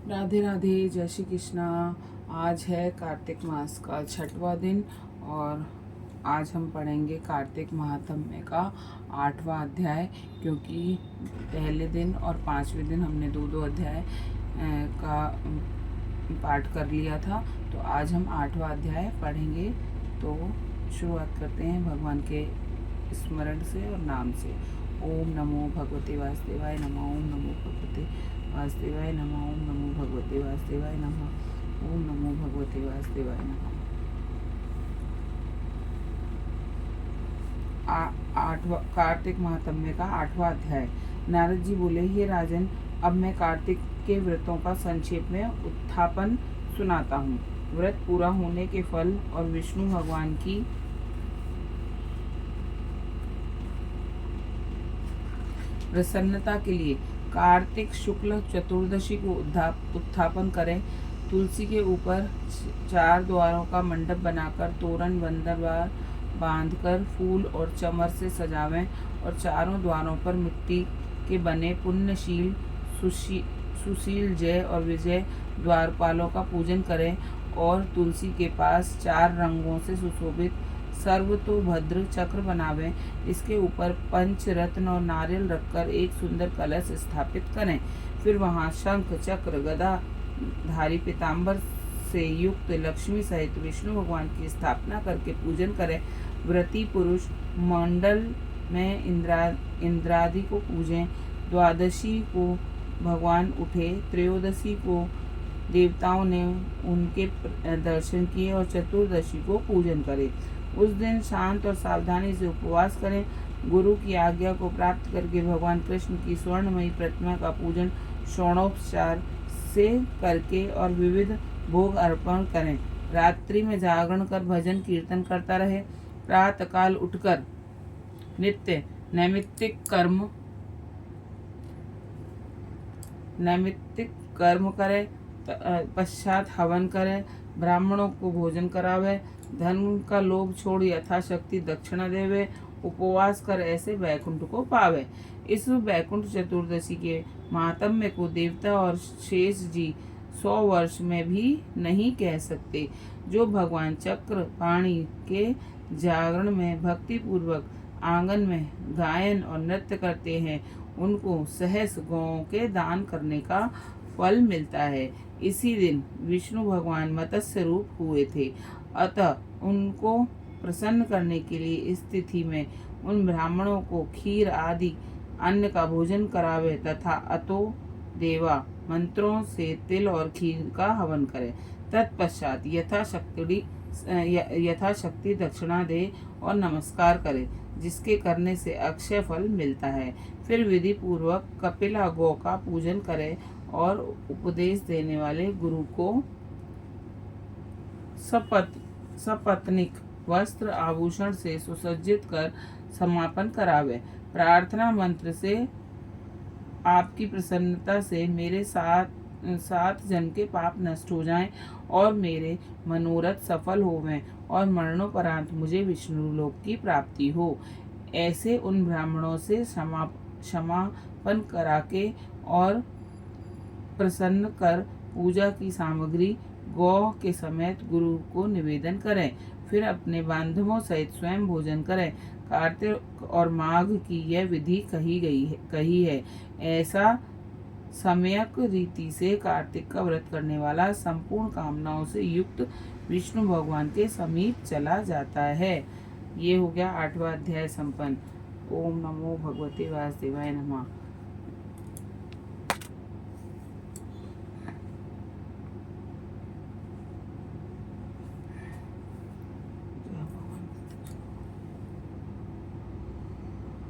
राधे राधे, जय श्री कृष्णा। आज है कार्तिक मास का 6वां दिन और आज हम पढ़ेंगे कार्तिक महात्म्य का 8वां अध्याय, क्योंकि पहले दिन और 5वें दिन हमने दो अध्याय का पाठ कर लिया था। तो आज हम 8वां अध्याय पढ़ेंगे। तो शुरुआत करते हैं भगवान के स्मरण से और नाम से। ओम नमो भगवते वासुदेवाय नमः। ओम नमो भगवते वासुदेवाय नमः। ओम नमो भगवते वासुदेवाय नमः। ओम नमो भगवते वासुदेवाय नमः। आठवां कार्तिक महात्म्य का 8वां अध्याय। नारद जी बोले, हे राजन, अब मैं कार्तिक के व्रतों का संक्षेप में उत्थापन सुनाता हूँ। व्रत पूरा होने के फल और विष्णु भगवान की प्रसन्नता के लिए कार्तिक शुक्ल चतुर्दशी को उत्थापन करें। तुलसी के ऊपर 4 द्वारों का मंडप बनाकर तोरण बंदरवार बांधकर फूल और चमर से सजावें और चारों द्वारों पर मिट्टी के बने पुण्यशील सुशील जय और विजय द्वारपालों का पूजन करें और तुलसी के पास 4 रंगों से सुशोभित सर्वतोभद्र चक्र बनावें। इसके ऊपर पंच रत्न और नारियल रखकर एक सुंदर कलश स्थापित करें। फिर वहां शंख चक्र गदा धारी पीताम्बर से युक्त लक्ष्मी सहित विष्णु भगवान की स्थापना करके पूजन करें। व्रती पुरुष मंडल में इंद्रादि को पूजें। द्वादशी को भगवान उठे, त्रयोदशी को देवताओं ने उनके दर्शन किए और चतुर्दशी को पूजन करें। उस दिन शांत और सावधानी से उपवास करें। गुरु की आज्ञा को प्राप्त करके भगवान कृष्ण की स्वर्णमयी प्रतिमा का पूजन षोडोपचार से करके और विविध भोग अर्पण करें। रात्रि में जागरण कर भजन कीर्तन करता रहे। प्रातः काल उठकर नित्य नैमित्तिक कर्म करें। पश्चात हवन करें। ब्राह्मणों को भोजन करावे। धन का लोभ छोड़ यथाशक्ति दक्षिणा देवे। उपवास कर ऐसे वैकुंठ को पावे। इस वैकुंठ चतुर्दशी के महात्म्य को देवता और शेष जी 100 वर्ष में भी नहीं कह सकते। जो भगवान चक्र पाणी के जागरण में भक्ति पूर्वक आंगन में गायन और नृत्य करते हैं, उनको सहस्र गौओं के दान करने का फल मिलता है। इसी दिन विष्णु भगवान मत्स्य रूप हुए थे, अतः उनको प्रसन्न करने के लिए इस तिथि में उन ब्राह्मणों को खीर आदि अन्न का भोजन करावे तथा अतो देवा मंत्रों से तिल और खीर का हवन करें। तत्पश्चात यथाशक्ति दक्षिणा दे और नमस्कार करे, जिसके करने से अक्षय फल मिलता है। फिर विधि पूर्वक कपिला गौ का पूजन करें और उपदेश देने वाले गुरु को सपत्निक वस्त्र आभूषण से सुसज्जित कर समापन करावे। प्रार्थना मंत्र से आपकी प्रसन्नता से मेरे 7 जन के पाप नष्ट हो जाएं और मेरे मनोरथ सफल होवें और मरणोपरांत मुझे विष्णु लोक की प्राप्ति हो। ऐसे उन ब्राह्मणों से क्षमापन करा के और प्रसन्न कर पूजा की सामग्री गौ के समेत गुरु को निवेदन करें। फिर अपने बांधवों सहित स्वयं भोजन करें। कार्तिक और माघ की यह विधि कही है। ऐसा सम्यक रीति से कार्तिक का व्रत करने वाला संपूर्ण कामनाओं से युक्त विष्णु भगवान के समीप चला जाता है। ये हो गया 8वां अध्याय संपन्न। ओम नमो भगवते वासुदेवाय नमः।